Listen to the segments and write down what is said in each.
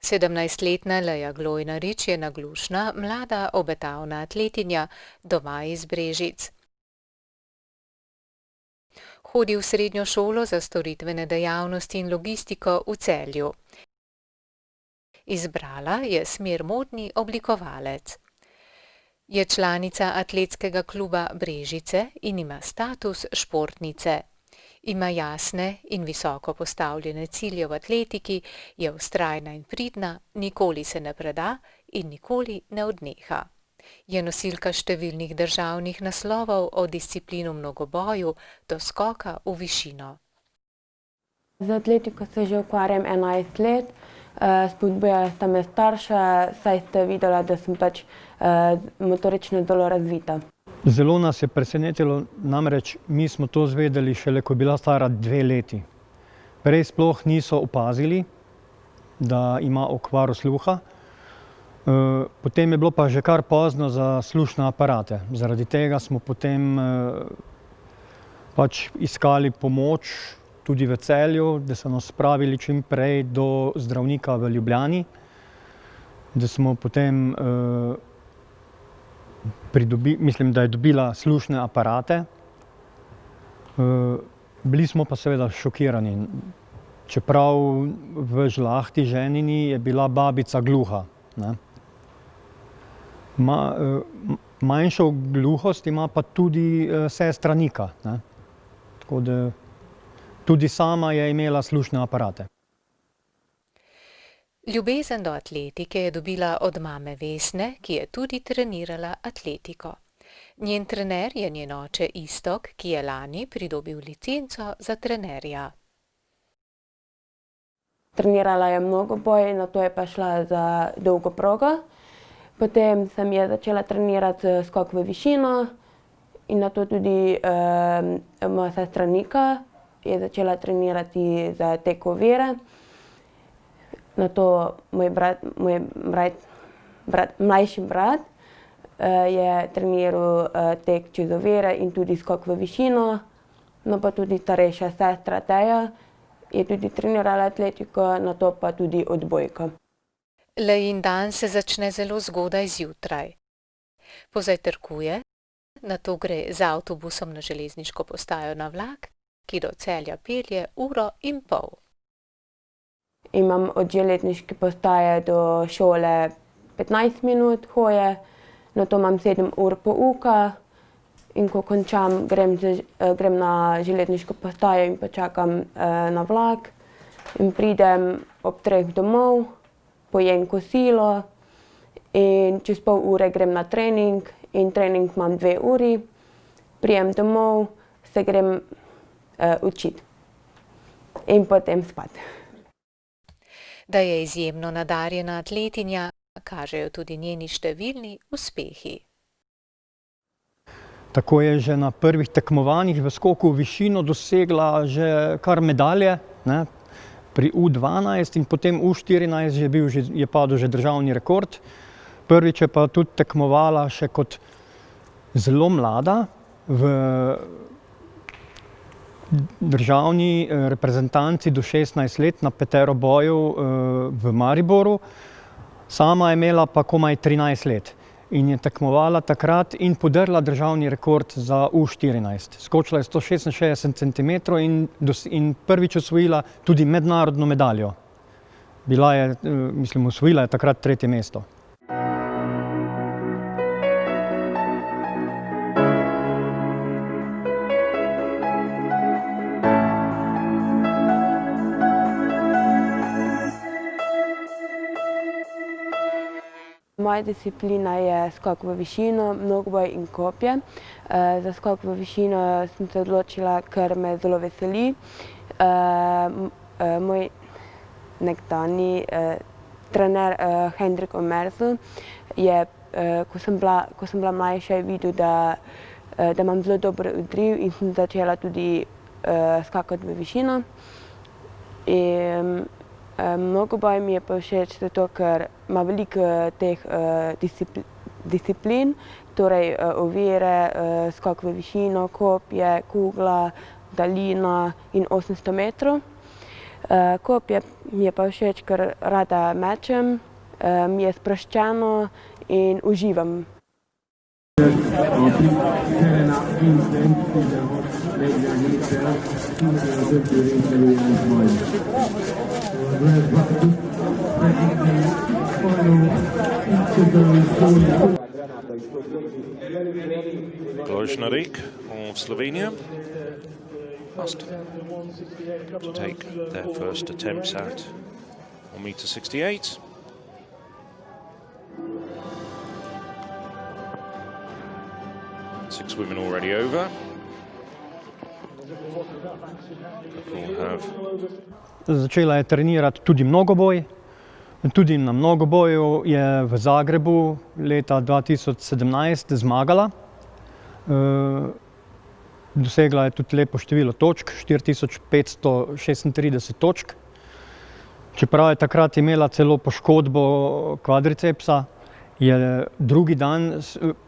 17-letna Leja Glojnarič je naglušna, mlada, obetavna atletinja, doma iz Brežic. Hodi v srednjo šolo za storitvene dejavnosti in logistiko v Celju. Izbrala je smer modni oblikovalec. Je članica atletskega kluba Brežice in ima status športnice. Ima jasne in visoko postavljene cilje v atletiki, je vztrajna in pridna, nikoli se ne preda in nikoli ne odneha. Je nosilka številnih državnih naslovov od disciplin v mnogoboju do skoka v višino. Z atletiko se že ukvarjam 11 let. Spodbujala sta me starša, saj sta videla, da sem motorično zelo razvita. Zelo nas je presenetilo, namreč mi smo to izvedeli šele, ko je bila stara 2 leti. Prej sploh niso opazili, da ima okvaro sluha. Potem je bilo pa že kar pozno za slušne aparate. Zaradi tega smo potem iskali pomoč tudi v Celju, da so nas spravili čim prej do zdravnika v Ljubljani, da smo potem mislim, da je dobila slušne aparate. Bili smo pa seveda šokirani, čeprav v žlahti ženini je bila babica gluha. Manjšo gluhost ima pa tudi sestra Nika. Tako da tudi sama je imela slušne aparate. Ljubezen do atletike je dobila od mame Vesne, ki je tudi trenirala atletiko. Njen trener je njen oče Iztok, ki je lani pridobil licenco za trenerja. Trenirala je mnogoboj, nato je pa šla za dolgo progo. Potem sem je začela trenirati skok v višino in nato tudi moja sestra Nika je začela trenirati za tek ovire. Nato mlajši brat je treniral tek čez ovire in tudi skok v višino. No pa tudi starejša sestra Teja je tudi trenirala atletiko, nato pa tudi odbojko. Lejin dan se začne zelo zgodaj zjutraj. Pozajtrkuje, nato gre z avtobusom na železniško postajo na vlak, ki do Celja pelje 1,5 ure. Imam od železniške postaje do šole 15 minut hoje, nato imam 7 ur pouka in ko končam, grem na železniško postajo in počakam na vlak in pridem ob 3 domov, pojem kosilo in čez pol ure grem na trening in trening imam 2 uri, prijem domov, se grem učiti in potem spat. Da je izjemno nadarjena atletinja, kažejo tudi njeni številni uspehi. Tako je že na prvih tekmovanjih v skoku v višino dosegla že kar medalje, pri U12 in potem U14 je padel že državni rekord. Prvič je pa tudi tekmovala še kot zelo mlada v državni reprezentanci do 16 let na peteroboju v Mariboru. Sama je imela pa komaj 13 let in je tekmovala takrat in podrla državni rekord za U14. Skočila je 166 centimetrov in prvič osvojila tudi mednarodno medaljo. Osvojila je takrat 3. mesto. Moja disciplina je skok v višino, mnogoboj in kopje. Za skok v višino sem se odločila, ker me zelo veseli. Moj nekdanji trener Hendrik Omersl je, ko sem bila mlajša, je videl, da imam zelo dober oddriv in sem začela tudi skakati v višino. Mnogoboj mi je pa všeč zato, ker ima veliko teh disciplin, torej ovire, skok v višino, kopje, kugla, daljina in 800 metrov. Kopje mi je pa všeč, ker rada mečem, mi je sproščeno in uživam. Glojšnarik of Slovenia must take their first attempts at 1.68 m. Six women already over. Začela je trenirati tudi mnogoboj. Tudi na mnogoboju je v Zagrebu leta 2017 zmagala. Dosegla je tudi lepo število točk, 4536 točk. Čeprav je takrat imela celo poškodbo kvadricepsa, je drugi dan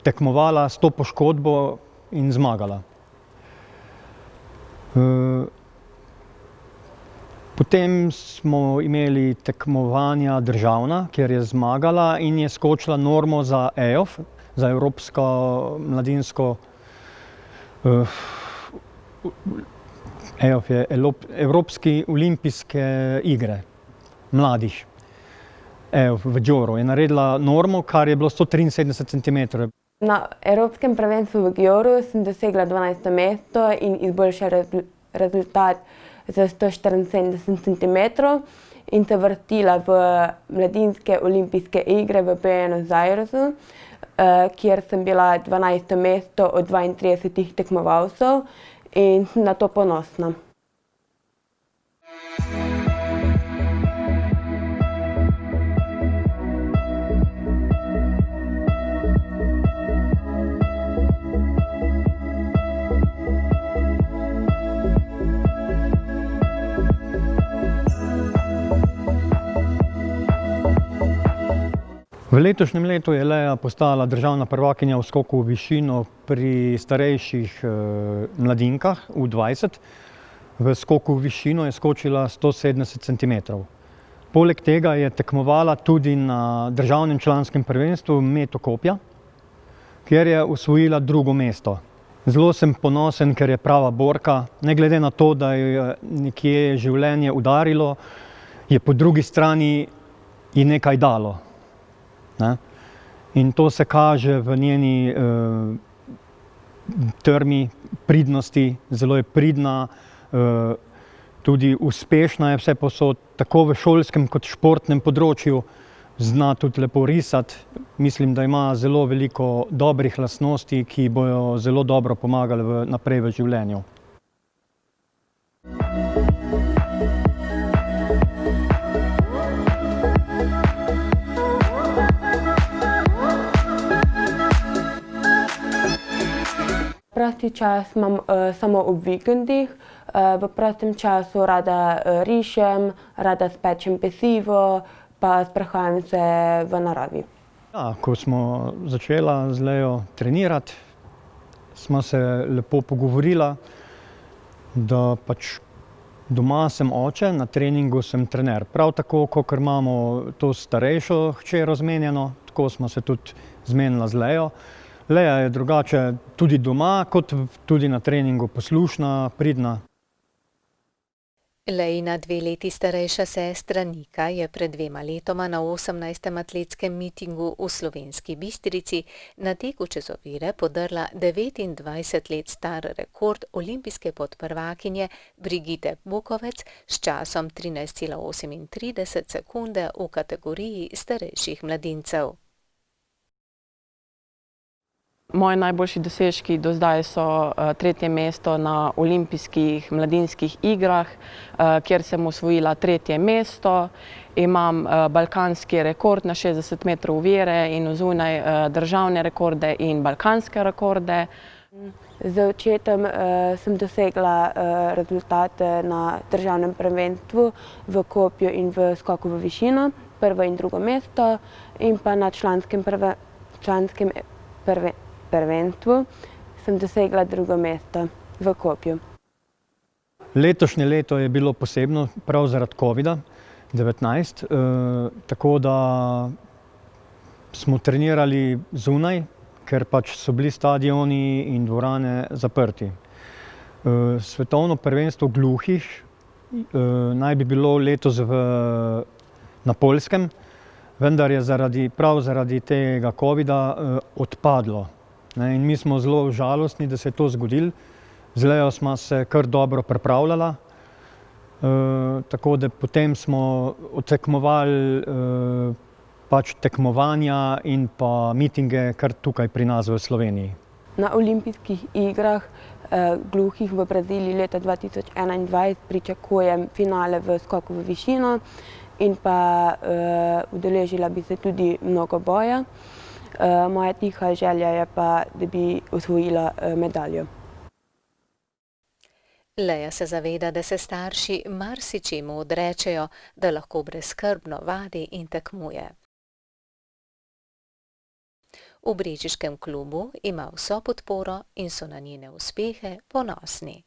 tekmovala s to poškodbo in zmagala. Potem smo imeli tekmovanja državna, kjer je zmagala in je skočila normo za EOF, za Evropsko mladinsko EOF je Evropski olimpijske igre mladih. EOF v Gjoru je naredila normo, kar je bilo 173 cm. Na Evropskem prvenstvu v Gjoru sem dosegla 12. mesto in izboljšala rezultat za 174 cm in se vrstila v mladinske olimpijske igre v Buenos Airesu, kjer sem bila 12. mesto od 32 tekmovalcev in sem na to ponosna. V letošnjem letu je Lea postala državna prvakinja v skoku v višino pri starejših mladinkah U20. V skoku v višino je skočila 170 cm. Poleg tega je tekmovala tudi na državnem članskem prvenstvu metu kopja, kjer je osvojila drugo mesto. Zelo sem ponosen, ker je prava borka. Ne glede na to, da je nekje življenje udarilo, je po drugi strani ji nekaj dalo. In to se kaže v njeni trmi, pridnosti, zelo je pridna, tudi uspešna je vsepovsod, tako v šolskem kot športnem področju, zna tudi lepo risati. Mislim, da ima zelo veliko dobrih lastnosti, ki bojo zelo dobro pomagale naprej v življenju. Prosti čas imam samo ob vikendih. V prostem času rada rišem, rada spečem pecivo, pa sprehajam se v naravi. Ja, ko smo začela z Leo trenirati, smo se lepo pogovorila, da pač doma sem oče, na treningu sem trener. Prav tako, kakor imamo to starejšo hčer zmenjeno, tako smo se tudi zmenila z Leo. Lea je drugače tudi doma, kot tudi na treningu poslušna, pridna. Leina 2 leti starejša sestra Nika je pred 2 letoma na 18. atletskem mitingu v Slovenski Bistrici na teku čez ovire podrla 29 let star rekord olimpijske podprvakinje Brigitte Bukovec s časom 13,38 sekunde v kategoriji starejših mladincev. Moji najboljši dosežki do zdaj so 3. mesto na olimpijskih mladinskih igrah, kjer sem osvojila 3. mesto. Imam balkanski rekord na 60 metrov ovire in zunaj državne rekorde in balkanske rekorde. Z očetom sem dosegla rezultate na državnem prvenstvu v kopju in v skoku v višino, 1. in 2. mesto, in pa na članskem prvenstvu sem dosegla 2. mesto v kopju. Letošnje leto je bilo posebno prav zaradi COVID-19, tako da smo trenirali zunaj, ker pač so bili stadioni in dvorane zaprti. Svetovno prvenstvo gluhih naj bi bilo letos na Poljskem, vendar je prav zaradi tega covida odpadlo. In mi smo zelo žalostni, da se je to zgodilo. Z Lejo smo se kar dobro pripravljala, tako da potem smo odtekmovali pač tekmovanja in pa mitinge kar tukaj pri nas v Sloveniji. Na olimpijskih igrah gluhih v Braziliji leta 2021 pričakujem finale v skoku v višino in pa udeležila bi se tudi mnogoboja. Moja tiha želja je pa, da bi osvojila medaljo. Leja se zaveda, da se starši marsičemu odrečejo, da lahko brezskrbno vadi in tekmuje. V brežiškem klubu ima vso podporo in so na njene uspehe ponosni.